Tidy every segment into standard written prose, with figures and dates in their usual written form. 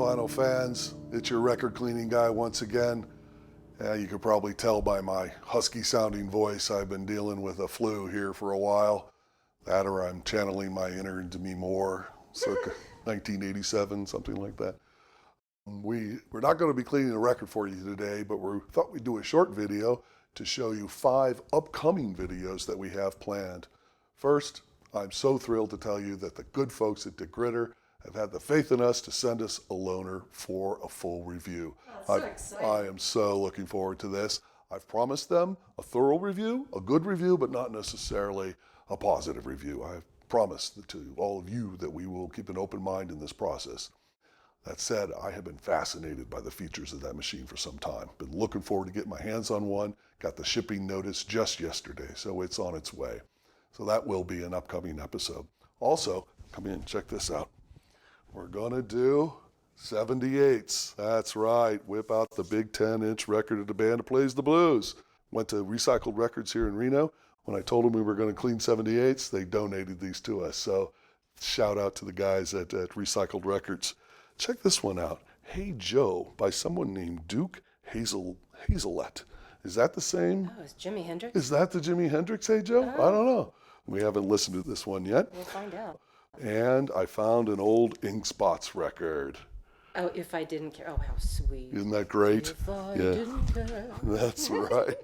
vinyl fans? It's your record cleaning guy once again. You could probably tell by my husky sounding voice I've been dealing with a flu here for a while. That or I'm channeling my inner Demi Moore, circa 1987, something like that. We're not going to be cleaning a record for you today, but we thought we'd do a short video to show you 5 upcoming videos that we have planned. First, I'm so thrilled to tell you that the good folks at Degritter have had the faith in us to send us a loaner for a full review. Oh, so exciting. I am so looking forward to this. I've promised them a thorough review, a good review, but not necessarily a positive review. I've promised to all of you that we will keep an open mind in this process. That said, I have been fascinated by the features of that machine for some time. Been looking forward to getting my hands on one. Got the shipping notice just yesterday, so it's on its way. So that will be an upcoming episode. Also, come in and check this out. We're gonna do 78s. That's right, whip out the big 10-inch record of the band that plays the blues. Went to Recycled Records here in Reno. When I told them we were gonna clean 78s, they donated these to us. So shout out to the guys at Recycled Records. Check this one out. Hey Joe, by someone named Duke Hazelette. Is that the same? Oh, it's Jimi Hendrix? Is that the Jimi Hendrix Hey Joe? Oh. I don't know. We haven't listened to this one yet. We'll find out. And I found an old Ink Spots record. Oh, If I Didn't Care. Oh, how sweet. Isn't that great? If I didn't care. That's right.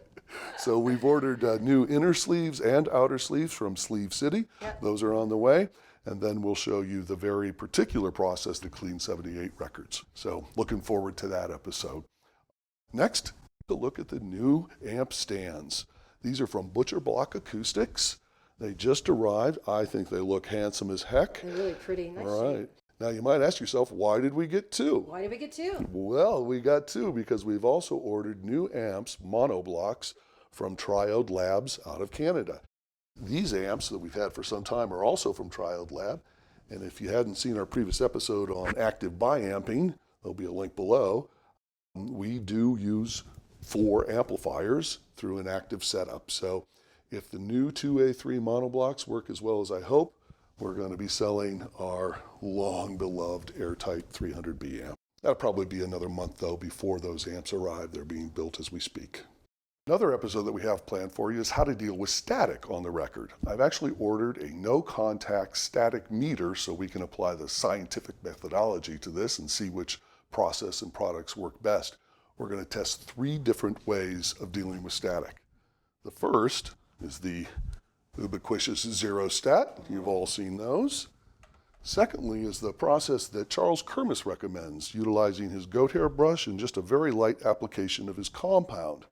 So we've ordered new inner sleeves and outer sleeves from Sleeve City. Yep. Those are on the way. And then we'll show you the very particular process to clean 78 records. So looking forward to that episode. Next, a look at the new amp stands. These are from Butcher Block Acoustics. They just arrived. I think they look handsome as heck. They're really pretty. Nice All right. shape. Now you might ask yourself, why did we get 2? Why did we get 2? Well, we got 2 because we've also ordered new amps, monoblocks, from Triode Labs out of Canada. These amps that we've had for some time are also from Triode Lab. And if you hadn't seen our previous episode on active biamping, there'll be a link below. We do use 4 amplifiers through an active setup. So if the new 2A3 monoblocks work as well as I hope, we're going to be selling our long-beloved airtight 300B amp. That'll probably be another month, though, before those amps arrive. They're being built as we speak. Another episode that we have planned for you is how to deal with static on the record. I've actually ordered a no-contact static meter so we can apply the scientific methodology to this and see which process and products work best. We're going to test 3 different ways of dealing with static. The first is the ubiquitous zero stat. You've all seen those. Secondly is the process that Charles Kermis recommends, utilizing his goat hair brush and just a very light application of his compound.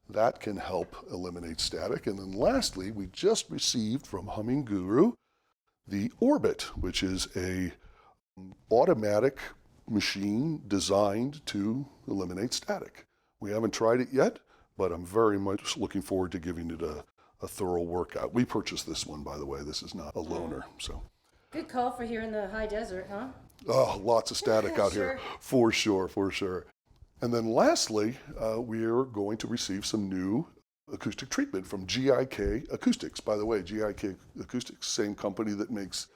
That can help eliminate static. And then lastly, we just received from Humming Guru the Orbit, which is a automatic machine designed to eliminate static. We haven't tried it yet, but I'm very much looking forward to giving it a thorough workout. We purchased this one, by the way. This is not a loaner. So. Good call for here in the high desert, huh? Oh, lots of static out here. For sure, for sure. And then lastly, we're going to receive some new acoustic treatment from GIK Acoustics. By the way, GIK Acoustics, same company that makes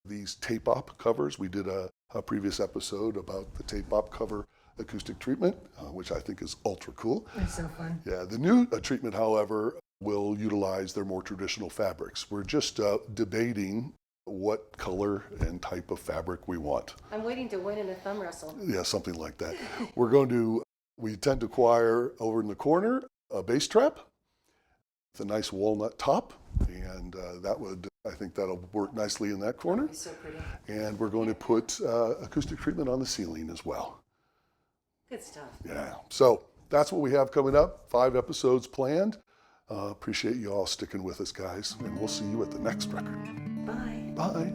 these tape-op covers. We did a previous episode about the tape-op cover acoustic treatment, which I think is ultra cool. It's so fun. Yeah, the new treatment, however, will utilize their more traditional fabrics. We're just debating what color and type of fabric we want. I'm waiting to win in a thumb wrestle. Yeah, something like that. We tend to acquire over in the corner a bass trap with a nice walnut top, and I think that'll work nicely in that corner. It's so pretty. And we're going to put acoustic treatment on the ceiling as well. Good stuff. Yeah, so that's what we have coming up. 5 episodes planned. Appreciate you all sticking with us, guys, and we'll see you at the next record. Bye. Bye.